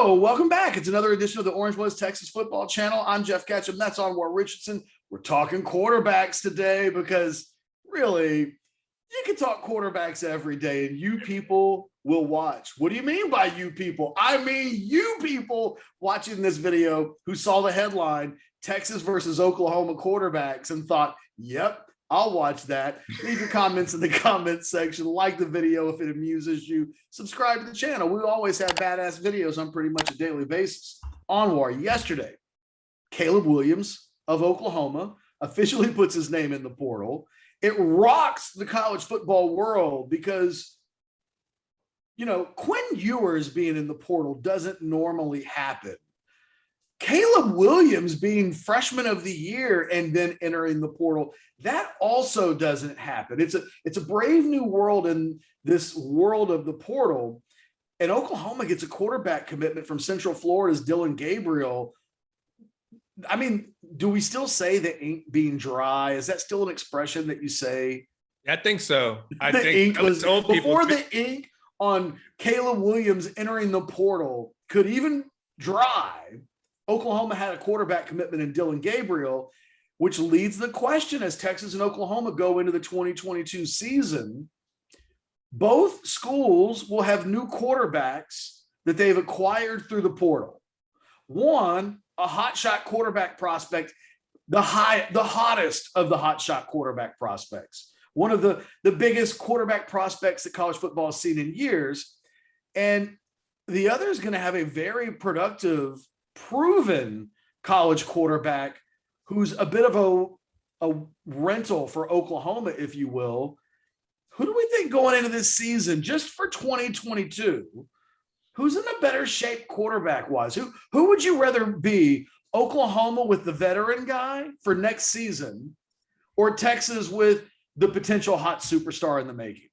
Yo, welcome back. It's another edition of the Orange Bloods Texas Football Channel. I'm Geoff Ketchum. That's Anwar Richardson. We're talking quarterbacks today because really, you can talk quarterbacks every day and you people will watch. What do you mean by you people? I mean you people watching this video who saw the headline, Texas versus Oklahoma quarterbacks, and thought, yep, I'll watch that. Leave your comments in the comments section. Like the video if it amuses you. Subscribe to the channel. We always have badass videos on pretty much a daily basis. Anwar, yesterday, Caleb Williams of Oklahoma officially puts his name in the portal. It rocks the college football world because, you know, Quinn Ewers being in the portal doesn't normally happen. Caleb Williams being freshman of the year and then entering the portal, that also doesn't happen. It's a brave new world in this world of the portal. And Oklahoma gets a quarterback commitment from Central Florida's Dillon Gabriel. I mean, do we still say the ink being dry? Is that still an expression that you say? I think so. I the think ink was before the ink on Caleb Williams entering the portal could even dry. Oklahoma had a quarterback commitment in Dillon Gabriel, which leads the question as Texas and Oklahoma go into the 2022 season. Both schools will have new quarterbacks that they've acquired through the portal. One, a hotshot quarterback prospect, the hottest of the hotshot quarterback prospects, one of the biggest quarterback prospects that college football has seen in years. And the other is going to have a very productive, proven college quarterback who's a bit of a rental for Oklahoma, if you will. Who do we think going into this season, just for 2022, who's in a better shape quarterback-wise? Who would you rather be, Oklahoma with the veteran guy for next season or Texas with the potential hot superstar in the making?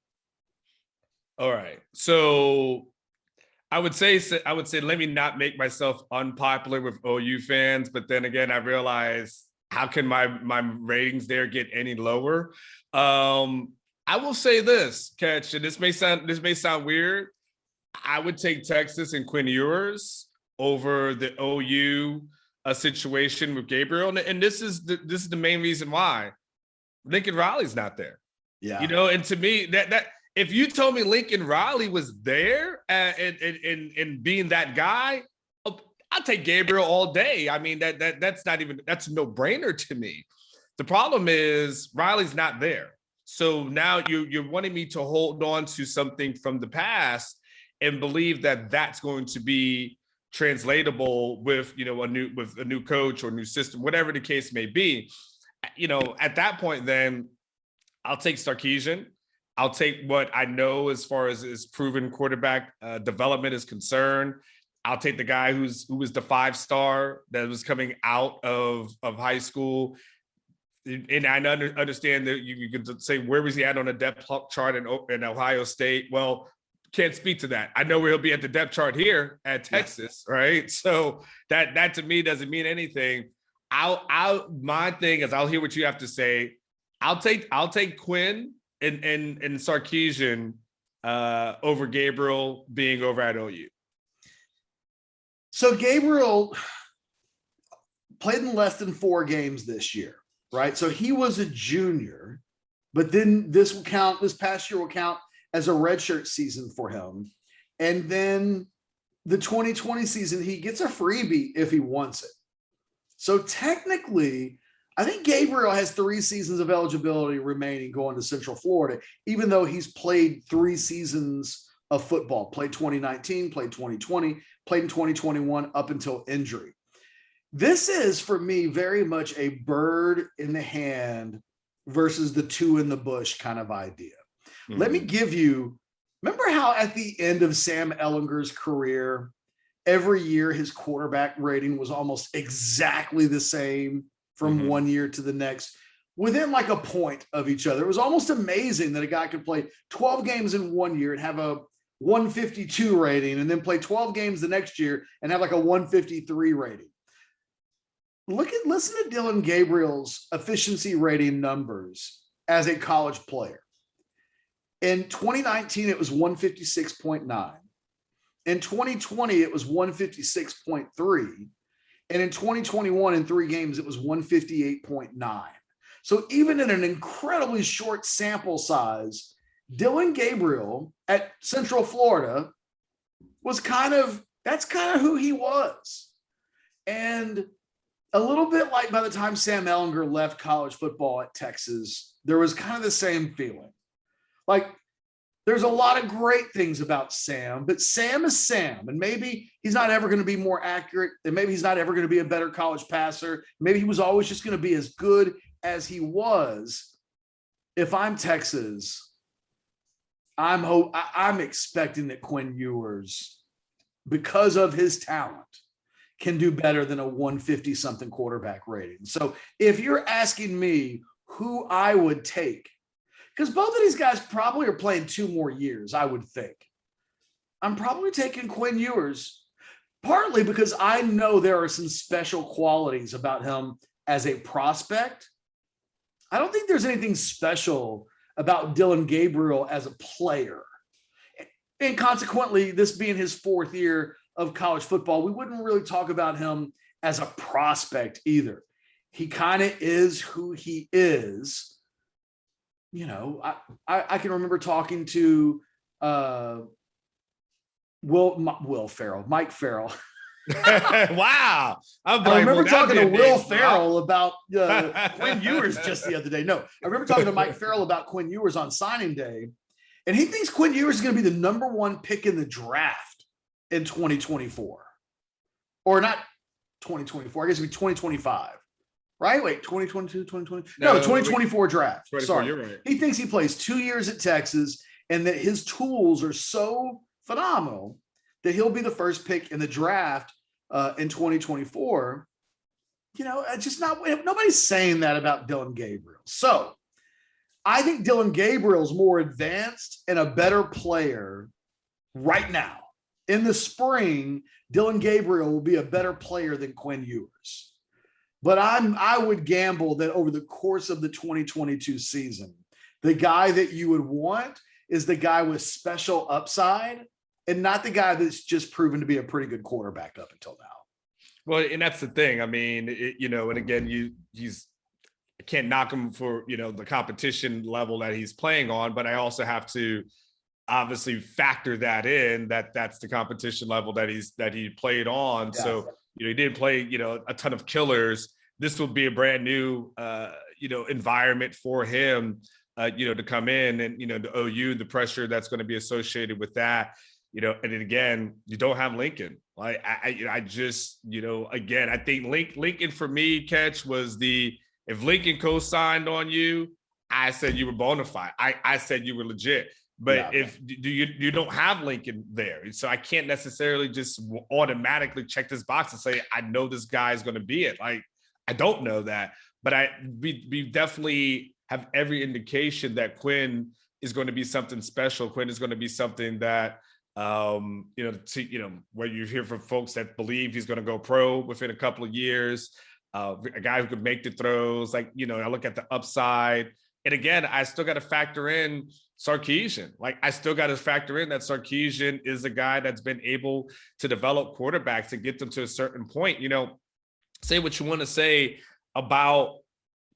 All right. So I would say, let me not make myself unpopular with OU fans, but then again, I realize how can my ratings there get any lower? I will say this, Ketch, and this may sound weird. I would take Texas and Quinn Ewers over the OU situation with Gabriel, and this is the main reason why. Lincoln Riley's not there. Yeah, you know, and to me that. If you told me Lincoln Riley was there and being that guy, I'll take Gabriel all day. I mean, that's a no-brainer to me. The problem is Riley's not there. So now you're wanting me to hold on to something from the past and believe that that's going to be translatable with, you know, a new coach or new system, whatever the case may be. You know, at that point, then I'll take Sarkisian. I'll take what I know as far as his proven quarterback development is concerned. I'll take the guy who was the 5-star that was coming out of high school. And I understand that you could say, where was he at on the depth chart in Ohio State? Well, can't speak to that. I know where he'll be at the depth chart here at Texas, right? So that to me doesn't mean anything. My thing is I'll hear what you have to say. I'll take Quinn and Sarkisian over Gabriel being over at OU. So Gabriel played in less than 4 games this year, right? So he was a junior, but then this past year will count as a redshirt season for him. And then the 2020 season, he gets a freebie if he wants it. So technically, I think Gabriel has 3 seasons of eligibility remaining going to Central Florida, even though he's played 3 seasons of football, played 2019, played 2020, played in 2021 up until injury. This is, for me, very much a bird in the hand versus the 2 in the bush kind of idea. Mm-hmm. Let me give you, remember how at the end of Sam Ehlinger's career, every year his quarterback rating was almost exactly the same from one year to the next, within like a point of each other. It was almost amazing that a guy could play 12 games in one year and have a 152 rating, and then play 12 games the next year and have like a 153 rating. Listen to Dillon Gabriel's efficiency rating numbers as a college player. In 2019, it was 156.9. In 2020, it was 156.3. And in 2021, in 3 games, it was 158.9. So even in an incredibly short sample size, Dillon Gabriel at Central Florida was that's kind of who he was. And a little bit like by the time Sam Ehlinger left college football at Texas, there was kind of the same feeling. Like, there's a lot of great things about Sam, but Sam is Sam. And maybe he's not ever going to be more accurate. And maybe he's not ever going to be a better college passer. Maybe he was always just going to be as good as he was. If I'm Texas, I'm expecting that Quinn Ewers, because of his talent, can do better than a 150-something quarterback rating. So if you're asking me who I would take, because both of these guys probably are playing 2 more years, I would think, I'm probably taking Quinn Ewers, partly because I know there are some special qualities about him as a prospect. I don't think there's anything special about Dillon Gabriel as a player. And consequently, this being his 4th year of college football, we wouldn't really talk about him as a prospect either. He kind of is who he is. You know, I can remember talking to Mike Farrell. Wow. I remember talking to Will Ferrell about Quinn Ewers just the other day. No, I remember talking to Mike Farrell about Quinn Ewers on signing day. And he thinks Quinn Ewers is going to be the number 1 pick in the draft in 2024. Or not 2024, I guess it'd be 2025. Right? Wait, 2022, 2020? No, 2024 draft. Sorry. You're right. He thinks he plays 2 years at Texas and that his tools are so phenomenal that he'll be the first pick in the draft in 2024. You know, it's just nobody's saying that about Dillon Gabriel. So I think Dillon Gabriel's more advanced and a better player right now. In the spring, Dillon Gabriel will be a better player than Quinn Ewers. But I would gamble that over the course of the 2022 season, the guy that you would want is the guy with special upside and not the guy that's just proven to be a pretty good quarterback up until now. Well, and that's the thing. I mean, and again, I can't knock him for, the competition level that he's playing on, but I also have to obviously factor that in, that's the competition level that he played on. Yeah. So, he didn't play, a ton of killers. This will be a brand new, environment for him, to come in and, the OU, the pressure that's going to be associated with that, and then again, you don't have Lincoln. Like I just, again, I think Lincoln for me, Ketch, was if Lincoln co-signed on you, I said you were bona fide. I said you were legit. But if you don't have Lincoln there, so I can't necessarily just automatically check this box and say I know this guy is going to be it. Like, I don't know that, but we definitely have every indication that Quinn is going to be something special. Quinn is going to be something that where you hear from folks that believe he's going to go pro within a couple of years, a guy who could make the throws. Like, I look at the upside. And again, I still got to factor in Sarkisian. Like, I still got to factor in that Sarkisian is a guy that's been able to develop quarterbacks and get them to a certain point. Say what you want to say about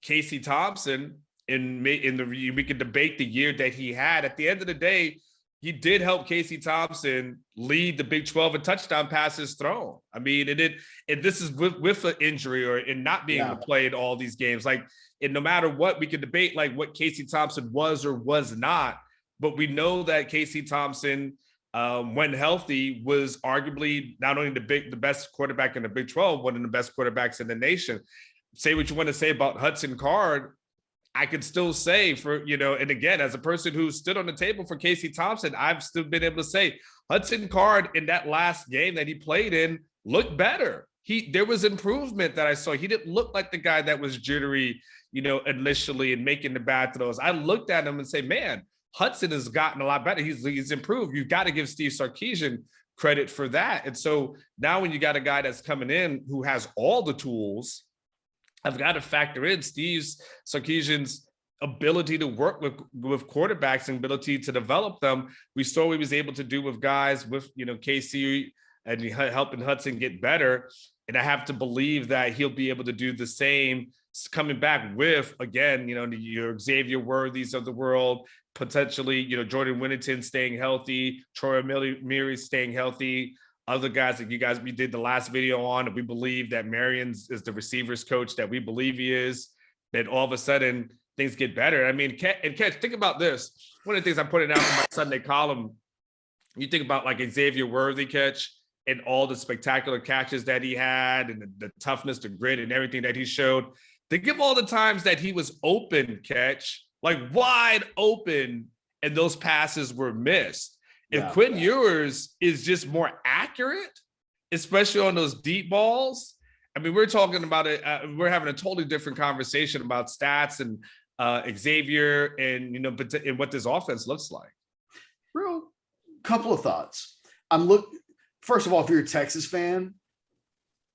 Casey Thompson, we could debate the year that he had. At the end of the day, he did help Casey Thompson lead the Big 12 in touchdown passes thrown. I mean, and this is with an injury or in not being able to play in all these games. Like, and no matter what, we could debate like what Casey Thompson was or was not, but we know that Casey Thompson, when healthy, was arguably not only the best quarterback in the Big 12, one of the best quarterbacks in the nation. Say what you want to say about Hudson Card, I could still say and again, as a person who stood on the table for Casey Thompson, I've still been able to say Hudson Card in that last game that he played in looked better. There was improvement that I saw. He didn't look like the guy that was jittery, initially and making the bad throws. I looked at him and say, man, Hudson has gotten a lot better. He's improved. You've got to give Steve Sarkisian credit for that. And so now when you got a guy that's coming in who has all the tools, I've got to factor in Steve Sarkisian's ability to work with quarterbacks and ability to develop them. We saw what he was able to do with guys with, Casey and helping Hudson get better. And I have to believe that he'll be able to do the same coming back with, again, your Xavier Worthies of the world, potentially, Jordan Whittington staying healthy, Troy Amiri staying healthy, other guys that we did the last video on, and we believe that Marion's is the receivers coach that we believe he is, then all of a sudden things get better. I mean, Catch, think about this. One of the things I put out in my Sunday column, you think about like Xavier Worthy, Catch, and all the spectacular catches that he had and the toughness, the grit, and everything that he showed. Think of all the times that he was open, Catch, like wide open, and those passes were missed. And Quinn Ewers is just more accurate, especially on those deep balls. I mean, we're talking about it. We're having a totally different conversation about stats and Xavier and, and what this offense looks like. Real couple of thoughts. First of all, if you're a Texas fan,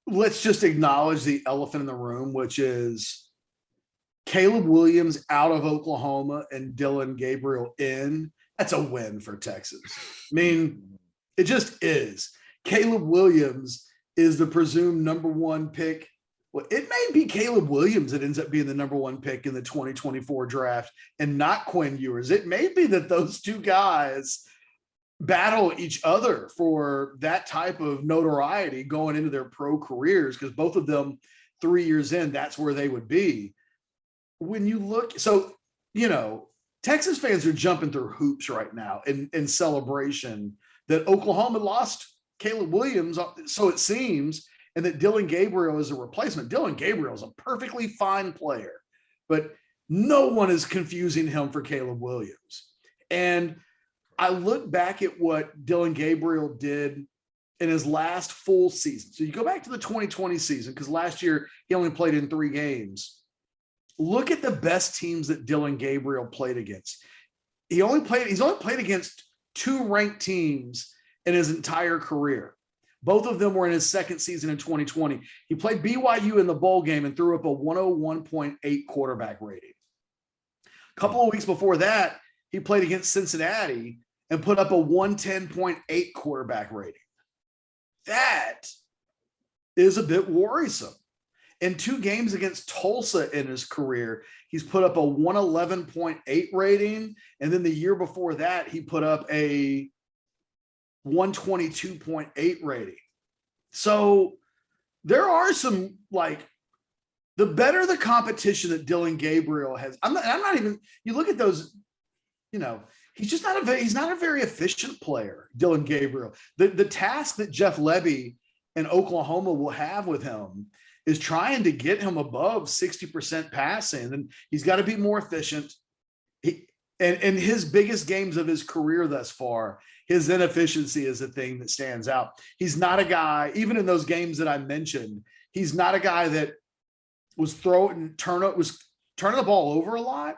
let's just acknowledge the elephant in the room, which is Caleb Williams out of Oklahoma and Dillon Gabriel in. That's a win for Texas. I mean, it just is. Caleb Williams is the presumed number one pick. Well, it may be Caleb Williams that ends up being the number one pick in the 2024 draft and not Quinn Ewers. It may be that those two guys battle each other for that type of notoriety going into their pro careers, because both of them 3 years in, that's where they would be. When you look, Texas fans are jumping through hoops right now in celebration that Oklahoma lost Caleb Williams, so it seems, and that Dillon Gabriel is a replacement. Dillon Gabriel is a perfectly fine player, but no one is confusing him for Caleb Williams. And I look back at what Dillon Gabriel did in his last full season. So you go back to the 2020 season, because last year he only played in 3 games. Look at the best teams that Dillon Gabriel played against. He's only played against 2 ranked teams in his entire career. Both of them were in his second season in 2020. He played BYU in the bowl game and threw up a 101.8 quarterback rating. A couple of weeks before that, he played against Cincinnati and put up a 110.8 quarterback rating. That is a bit worrisome. In 2 games against Tulsa in his career, he's put up a 111.8 rating. And then the year before that, he put up a 122.8 rating. So there are some, the better the competition that Dillon Gabriel has, I'm not even, you look at those, he's not a very efficient player, Dillon Gabriel. The task that Jeff Lebby and Oklahoma will have with him is trying to get him above 60% passing, and he's got to be more efficient. And his biggest games of his career thus far, his inefficiency is the thing that stands out. He's not a guy, even in those games that I mentioned, he's not a guy that was turning the ball over a lot,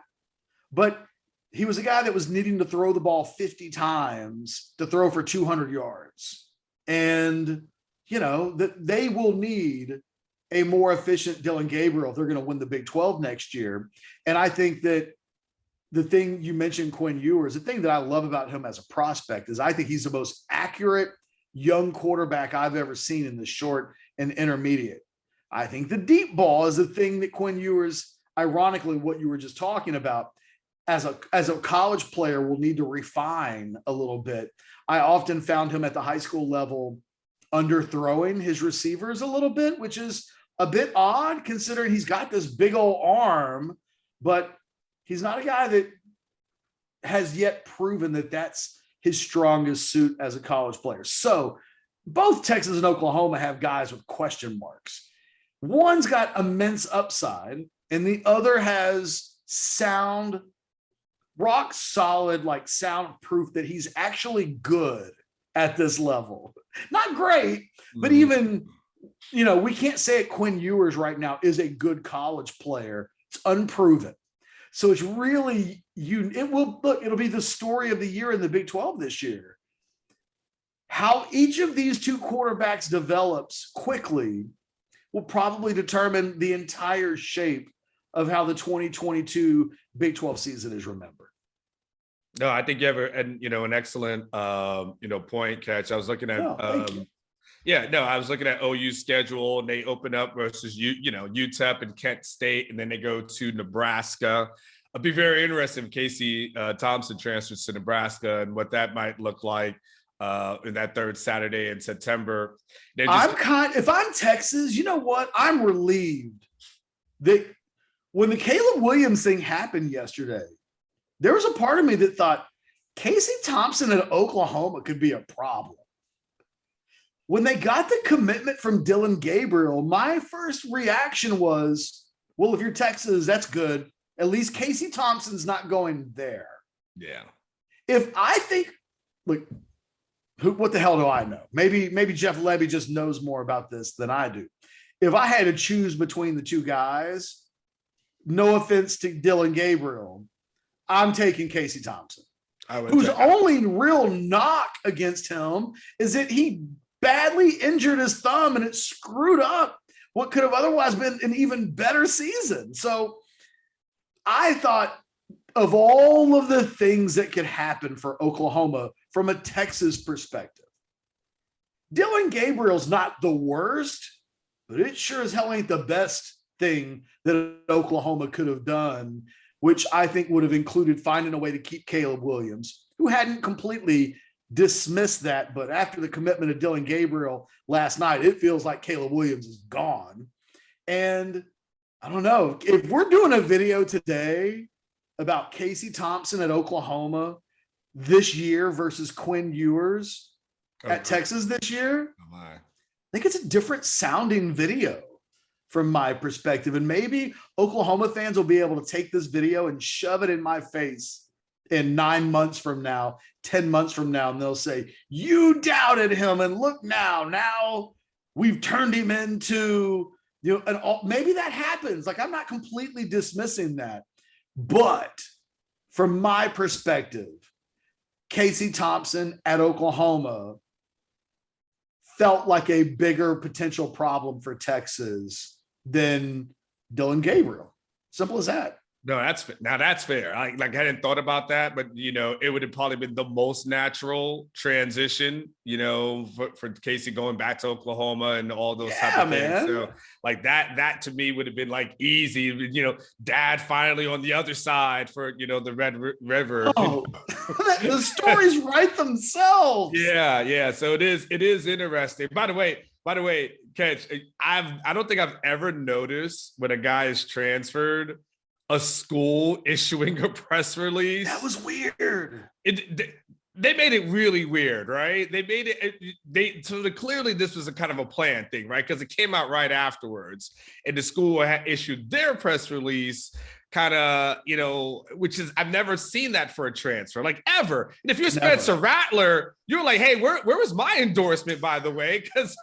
but he was a guy that was needing to throw the ball 50 times to throw for 200 yards. And, that they will need a more efficient Dillon Gabriel if they're going to win the Big 12 next year. And I think that the thing you mentioned, Quinn Ewers, the thing that I love about him as a prospect is I think he's the most accurate young quarterback I've ever seen in the short and intermediate. I think the deep ball is the thing that Quinn Ewers, ironically, what you were just talking about, as a college player will need to refine a little bit. I often found him at the high school level underthrowing his receivers a little bit, which is a bit odd considering he's got this big old arm, but he's not a guy that has yet proven that that's his strongest suit as a college player. So both Texas and Oklahoma have guys with question marks. One's got immense upside and the other has rock solid, soundproof that he's actually good at this level. Not great, but even, we can't say that Quinn Ewers right now is a good college player. It's unproven. So it's really, it'll be the story of the year in the Big 12 this year. How each of these 2 quarterbacks develops quickly will probably determine the entire shape of how the 2022 Big 12 season is remembered. No, I think you have an excellent point, Catch. I was looking at I was looking at OU's schedule, and they open up versus UTEP and Kent State, and then they go to Nebraska. I'd be very interested if Casey Thompson transfers to Nebraska and what that might look like in that third Saturday in September. If I'm Texas, you know what? I'm relieved that when the Caleb Williams thing happened yesterday, there was a part of me that thought Casey Thompson at Oklahoma could be a problem. When they got the commitment from Dillon Gabriel, my first reaction was, well, if you're Texas, that's good. At least Casey Thompson's not going there. Yeah. If I think, look, what the hell do I know? Maybe Jeff Lebby just knows more about this than I do. If I had to choose between the two guys, no offense to Dillon Gabriel, I'm taking Casey Thompson, whose only real knock against him is that he badly injured his thumb and it screwed up what could have otherwise been an even better season. So I thought of all of the things that could happen for Oklahoma from a Texas perspective, Dillon Gabriel's not the worst, but it sure as hell ain't the best thing that Oklahoma could have done, which I think would have included finding a way to keep Caleb Williams, who hadn't completely dismissed that. But after the commitment of Dillon Gabriel last night, it feels like Caleb Williams is gone. And I don't know, if we're doing a video today about Casey Thompson at Oklahoma this year versus Quinn Ewers at Texas this year, I think it's a different sounding video from my perspective. And maybe Oklahoma fans will be able to take this video and shove it in my face in 9 months from now, 10 months from now, and they'll say, you doubted him, and look now we've turned him into, maybe that happens. Like, I'm not completely dismissing that. But from my perspective, Casey Thompson at Oklahoma felt like a bigger potential problem for Texas than Dillon Gabriel. Simple as that. No, that's fair. I hadn't thought about that, but it would have probably been the most natural transition, for Casey going back to Oklahoma and all those type of things. So like that to me would have been like easy, dad finally on the other side for the Red River. Oh, the stories write themselves. Yeah. So it is interesting. By the way, Catch, I don't think I've ever noticed when a guy is transferred, a school issuing a press release. That was weird. They made it really weird, right? They made it, clearly this was a kind of a planned thing, right? Because it came out right afterwards, and the school had issued their press release, kind of, which is, I've never seen that for a transfer, like ever. And if you're Spencer Rattler, you're like, hey, where was my endorsement, by the way? Because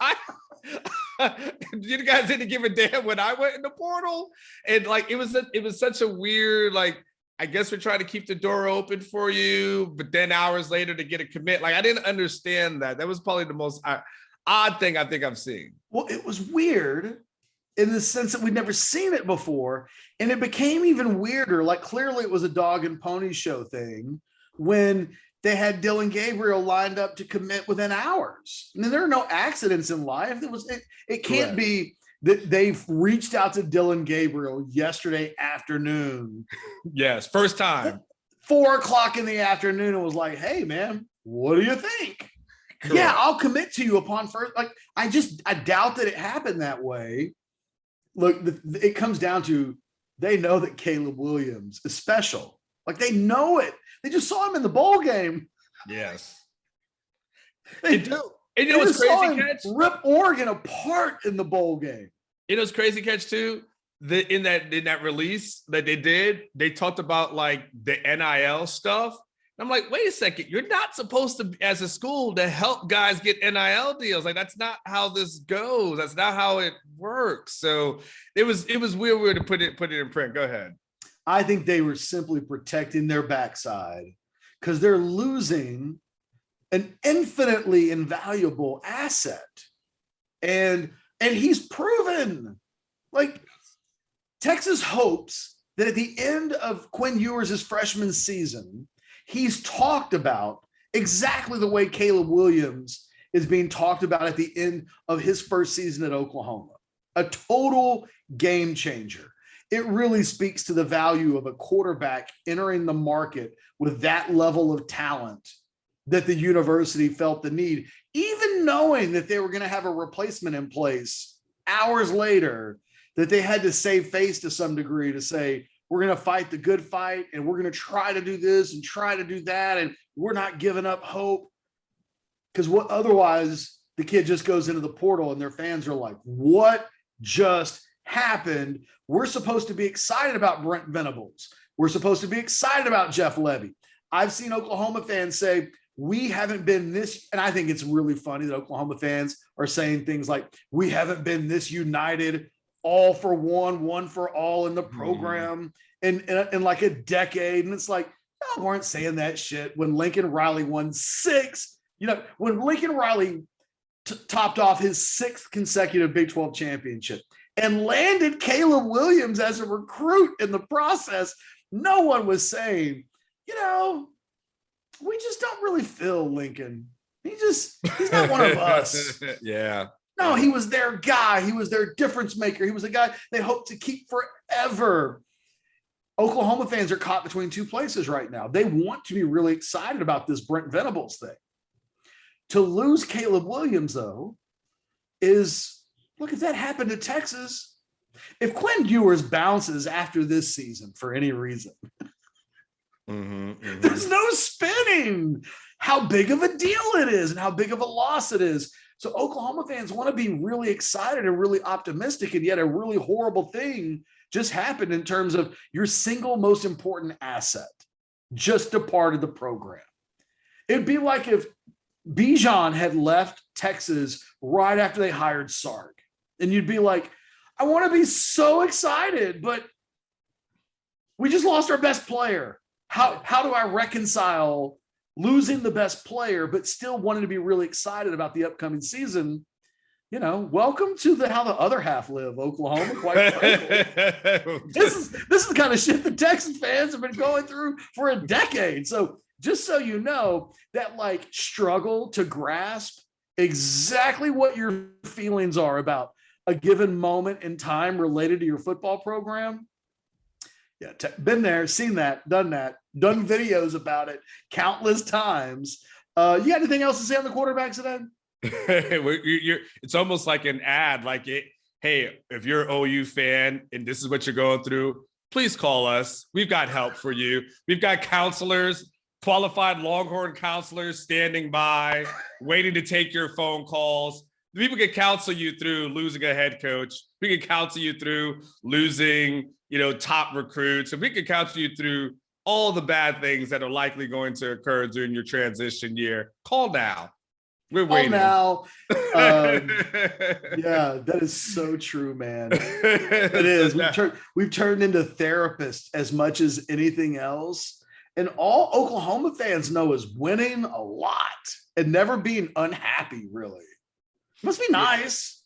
you guys didn't give a damn when I went in the portal. And like, it was such a weird, like, I guess we're trying to keep the door open for you, but then hours later to get a commit. Like, I didn't understand that. That was probably the most odd thing I think I've seen. Well, it was weird in the sense that we'd never seen it before. And it became even weirder. Like, clearly it was a dog and pony show thing when they had Dillon Gabriel lined up to commit within hours. I mean, there are no accidents in life. It can't be that they've reached out to Dillon Gabriel yesterday afternoon. Yes, first time. 4:00 in the afternoon, and was like, hey, man, what do you think? Correct. Yeah, I'll commit to you upon first. Like, I doubt that it happened that way. Look, it comes down to, they know that Caleb Williams is special. Like, they know it. They just saw him in the bowl game. Yes. They do. And you know what's crazy, Catch? Rip Oregon apart in the bowl game. You know what's crazy, Catch, too? In that release that they did, they talked about like the NIL stuff. And I'm like, wait a second, you're not supposed to, as a school, to help guys get NIL deals. Like, that's not how this goes. That's not how it works. So it was weird to put it in print. Go ahead. I think they were simply protecting their backside because they're losing an infinitely invaluable asset. And he's proven, like, Texas hopes that at the end of Quinn Ewers' freshman season, he's talked about exactly the way Caleb Williams is being talked about at the end of his first season at Oklahoma. A total game changer. It really speaks to the value of a quarterback entering the market with that level of talent that the university felt the need, even knowing that they were going to have a replacement in place hours later, that they had to save face to some degree to say, we're going to fight the good fight and we're going to try to do this and try to do that. And we're not giving up hope. Because what otherwise the kid just goes into the portal and their fans are like, what just happened? We're supposed to be excited about Brent Venables. We're supposed to be excited about Jeff Levy. I've seen Oklahoma fans say, we haven't been this, and I think it's really funny that Oklahoma fans are saying things like, we haven't been this united, all for one for all in the program in like a decade. And it's like, y'all weren't saying that shit when Lincoln Riley won 6. When Lincoln Riley topped off his 6th consecutive Big 12 championship and landed Caleb Williams as a recruit in the process, no one was saying, we just don't really feel Lincoln. He's not one of us. Yeah. No, he was their guy. He was their difference maker. He was the guy they hope to keep forever. Oklahoma fans are caught between two places right now. They want to be really excited about this Brent Venables thing. To lose Caleb Williams, though, is, look, if that happened to Texas, if Quinn Ewers bounces after this season for any reason, there's no spinning how big of a deal it is and how big of a loss it is. So Oklahoma fans want to be really excited and really optimistic, and yet a really horrible thing just happened in terms of your single most important asset just departed the program. It'd be like if Bijan had left Texas right after they hired Sark, and you'd be like, I want to be so excited, but we just lost our best player. How do I reconcile losing the best player, but still wanting to be really excited about the upcoming season? Welcome to how the other half live, Oklahoma, quite frankly. This is the kind of shit the Texas fans have been going through for a decade. So just so you know, that struggle to grasp exactly what your feelings are about a given moment in time related to your football program. Yeah, been there, seen that, done videos about it countless times. You got anything else to say on the quarterbacks today? It's almost like an ad. Hey, if you're an OU fan and this is what you're going through, please call us. We've got help for you. We've got counselors, qualified Longhorn counselors standing by, waiting to take your phone calls. People can counsel you through losing a head coach. We can counsel you through losing, top recruits. And we can counsel you through all the bad things that are likely going to occur during your transition year. Call now. We're waiting. Now. Yeah, that is so true, man. It is. We've turned into therapists as much as anything else. And all Oklahoma fans know is winning a lot and never being unhappy, really. It must be nice.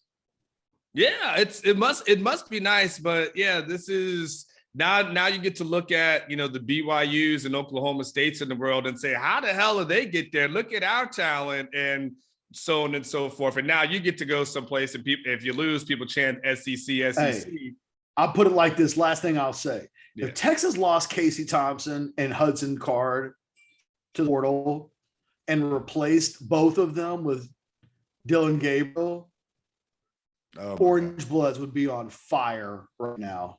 Yeah, it must be nice, but yeah, this is now you get to look at, the BYUs and Oklahoma States in the world and say, how the hell did they get there? Look at our talent and so on and so forth. And now you get to go someplace and if you lose, people chant SEC. Hey, I'll put it like this. Last thing I'll say. Yeah. If Texas lost Casey Thompson and Hudson Card to the portal and replaced both of them with Dillon Gabriel, Orange Bloods would be on fire right now.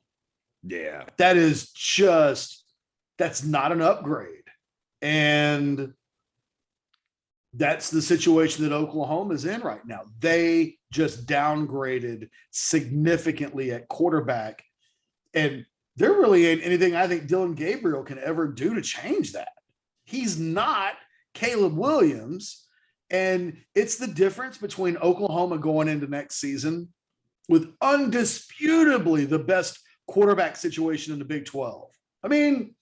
Yeah. That's not an upgrade. And that's the situation that Oklahoma is in right now. They just downgraded significantly at quarterback. And there really ain't anything I think Dillon Gabriel can ever do to change that. He's not Caleb Williams. And it's the difference between Oklahoma going into next season with undisputably the best quarterback situation in the Big 12. I mean,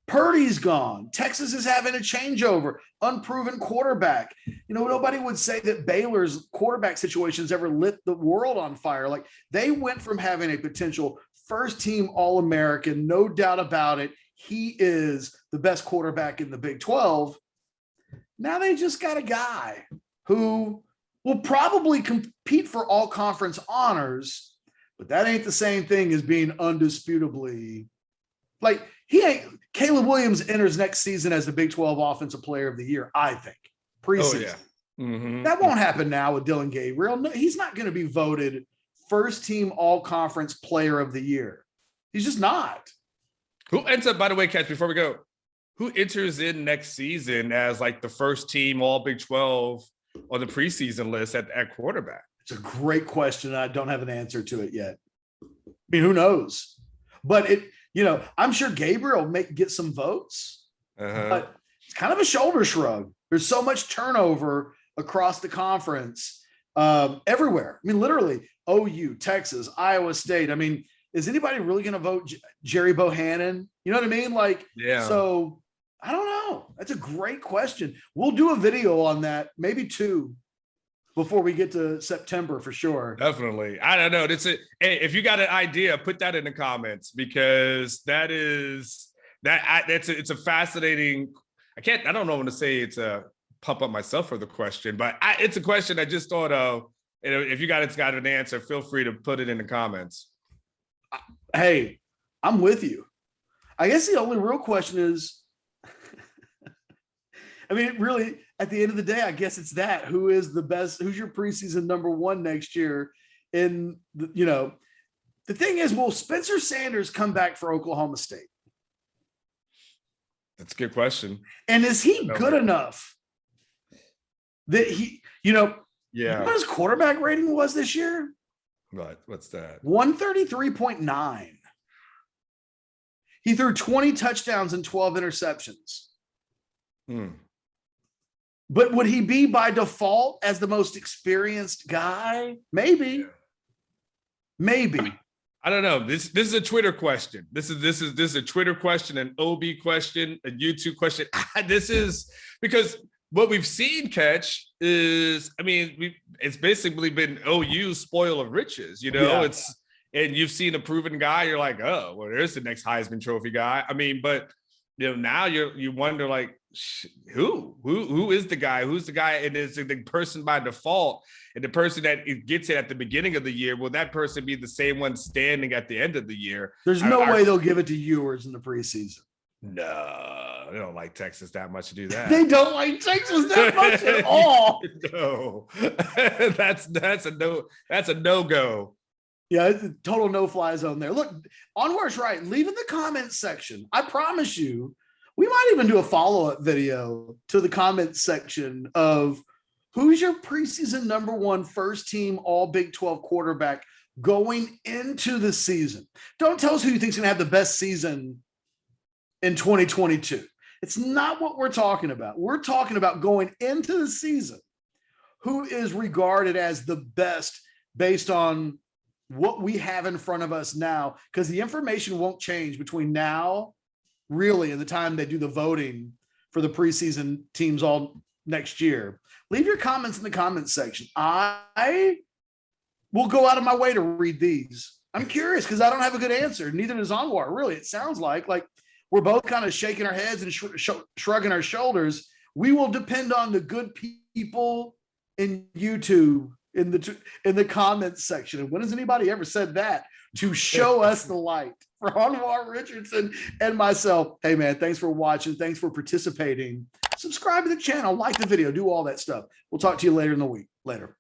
Purdy's gone. Texas is having a changeover. Unproven quarterback. Nobody would say that Baylor's quarterback situations ever lit the world on fire. Like, they went from having a potential first-team All-American, no doubt about it. He is the best quarterback in the Big 12. Now they just got a guy who will probably compete for all conference honors, but that ain't the same thing as being undisputably like he ain't. Caleb Williams enters next season as the Big 12 Offensive Player of the Year, I think. Preseason. Oh, yeah. That won't happen now with Dillon Gabriel. No, he's not going to be voted first team all conference player of the year. He's just not. Who ends up, by the way, Catch, before we go, who enters in next season as like the first team all Big 12 on the preseason list at quarterback? It's a great question. I don't have an answer to it yet. I mean, who knows? But I'm sure Gabriel may get some votes, but it's kind of a shoulder shrug. There's so much turnover across the conference everywhere. I mean, literally OU, Texas, Iowa State. I mean, is anybody really going to vote Jerry Bohannon? You know what I mean? Like, yeah. So I don't know. That's a great question. We'll do a video on that, maybe 2 before we get to September for sure. Definitely. I don't know. Hey, if you got an idea, put that in the comments, because it's a fascinating. I don't know when to say it's a pump up myself for the question, but it's a question I just thought of. And if you got an answer, feel free to put it in the comments. Hey, I'm with you. I guess the only real question is, I mean, really, at the end of the day, I guess it's that. Who is the best? Who's your preseason number 1 next year? The thing is, will Spencer Sanders come back for Oklahoma State? That's a good question. And is he good enough that yeah. You know what his quarterback rating was this year? What's that? 133.9. He threw 20 touchdowns and 12 interceptions. But would he be by default as the most experienced guy? Maybe. Maybe. I don't know. This is a Twitter question. This is a Twitter question, an OB question, a YouTube question. This is because what we've seen, Catch, is, I mean, it's basically been OU spoil of riches, Yeah. And you've seen a proven guy, you're like, oh, well, there's the next Heisman Trophy guy. I mean, but now you wonder, like, who is the guy? Who's the guy? And is it the person by default? And the person that gets it at the beginning of the year, will that person be the same one standing at the end of the year? There's no way they'll give it to Ewers in the preseason. No, they don't like Texas that much to do that. They don't like Texas that much at all. No, that's a no-go. Yeah, it's a total no-fly zone there. Look, Anwar's right. Leave in the comments section. I promise you, we might even do a follow-up video to the comments section of who's your preseason number 1 first team all Big 12 quarterback going into the season. Don't tell us who you think is going to have the best season in 2022. It's not what we're talking about. We're talking about going into the season, who is regarded as the best based on what we have in front of us now, because the information won't change between now, really, and the time they do the voting for the preseason teams all next year. Leave your comments in the comments section. I will go out of my way to read these. I'm curious because I don't have a good answer. Neither does Anwar. Really, it sounds like we're both kind of shaking our heads and shrugging our shoulders. We will depend on the good people in YouTube in the comments section. And when has anybody ever said that? To show us the light. For Anwar, Richardson, and myself, hey man, thanks for watching. Thanks for participating. Subscribe to the channel, like the video, do all that stuff. We'll talk to you later in the week. Later.